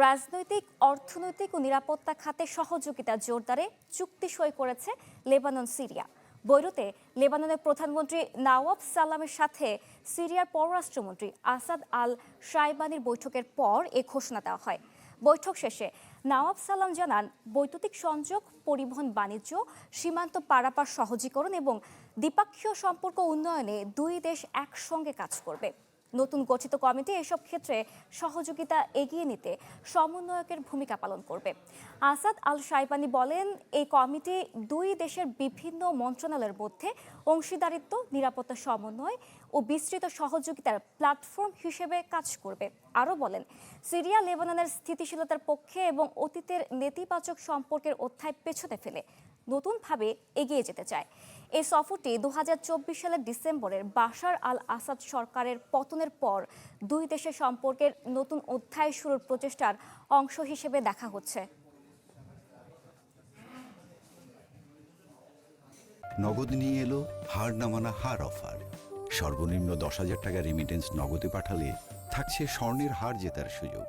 রাজনৈতিক, অর্থনৈতিক ও নিরাপত্তা খাতে সহযোগিতা জোরদারে চুক্তি সই করেছে লেবানন সিরিয়া। বৈরুতে লেবাননের প্রধানমন্ত্রী নওয়াব সালামের সাথে সিরিয়ার পররাষ্ট্রমন্ত্রী আসাদ আল শাইবানির বৈঠকের পর এ ঘোষণা দেওয়া হয়। বৈঠক শেষে নওয়াব সালাম জানান, বৈদ্যুতিক সংযোগ, পরিবহন, বাণিজ্য, সীমান্ত পারাপার সহজীকরণ এবং দ্বিপাক্ষীয় সম্পর্ক উন্নয়নে দুই দেশ একসঙ্গে কাজ করবে। নতুন গঠিত কমিটি এসব ক্ষেত্রে সহযোগিতা এগিয়ে নিতে সমন্বয়কের ভূমিকা পালন করবে। আসাদ আল শাইবানি বলেন, এই কমিটি দুই দেশের বিভিন্ন মন্ত্রণালয়ের মধ্যে অংশীদারিত্ব, নিরাপত্তা সমন্বয় ও বিস্তৃত সহযোগিতার প্ল্যাটফর্ম হিসেবে কাজ করবে। আরও বলেন, সিরিয়া লেবাননের স্থিতিশীলতার পক্ষে এবং অতীতের নেতিবাচক সম্পর্কের অধ্যায় পেছনে ফেলে নতুনভাবে এগিয়ে যেতে চায়। এই সফরটি 2024 সালের ডিসেম্বরের বাশার আল আসাদ সরকারের পতনের পর দুই দেশের সম্পর্কের নতুন অধ্যায় শুরুর প্রচেষ্টার অংশ হিসেবে দেখা হচ্ছে। নগদ নিয়ে এলো হার না মানা হার অফার। সর্বনিম্ন 10,000 টাকা রেমিটেন্স নগদে পাঠালে থাকছে স্বর্ণের হার জেতার সুযোগ।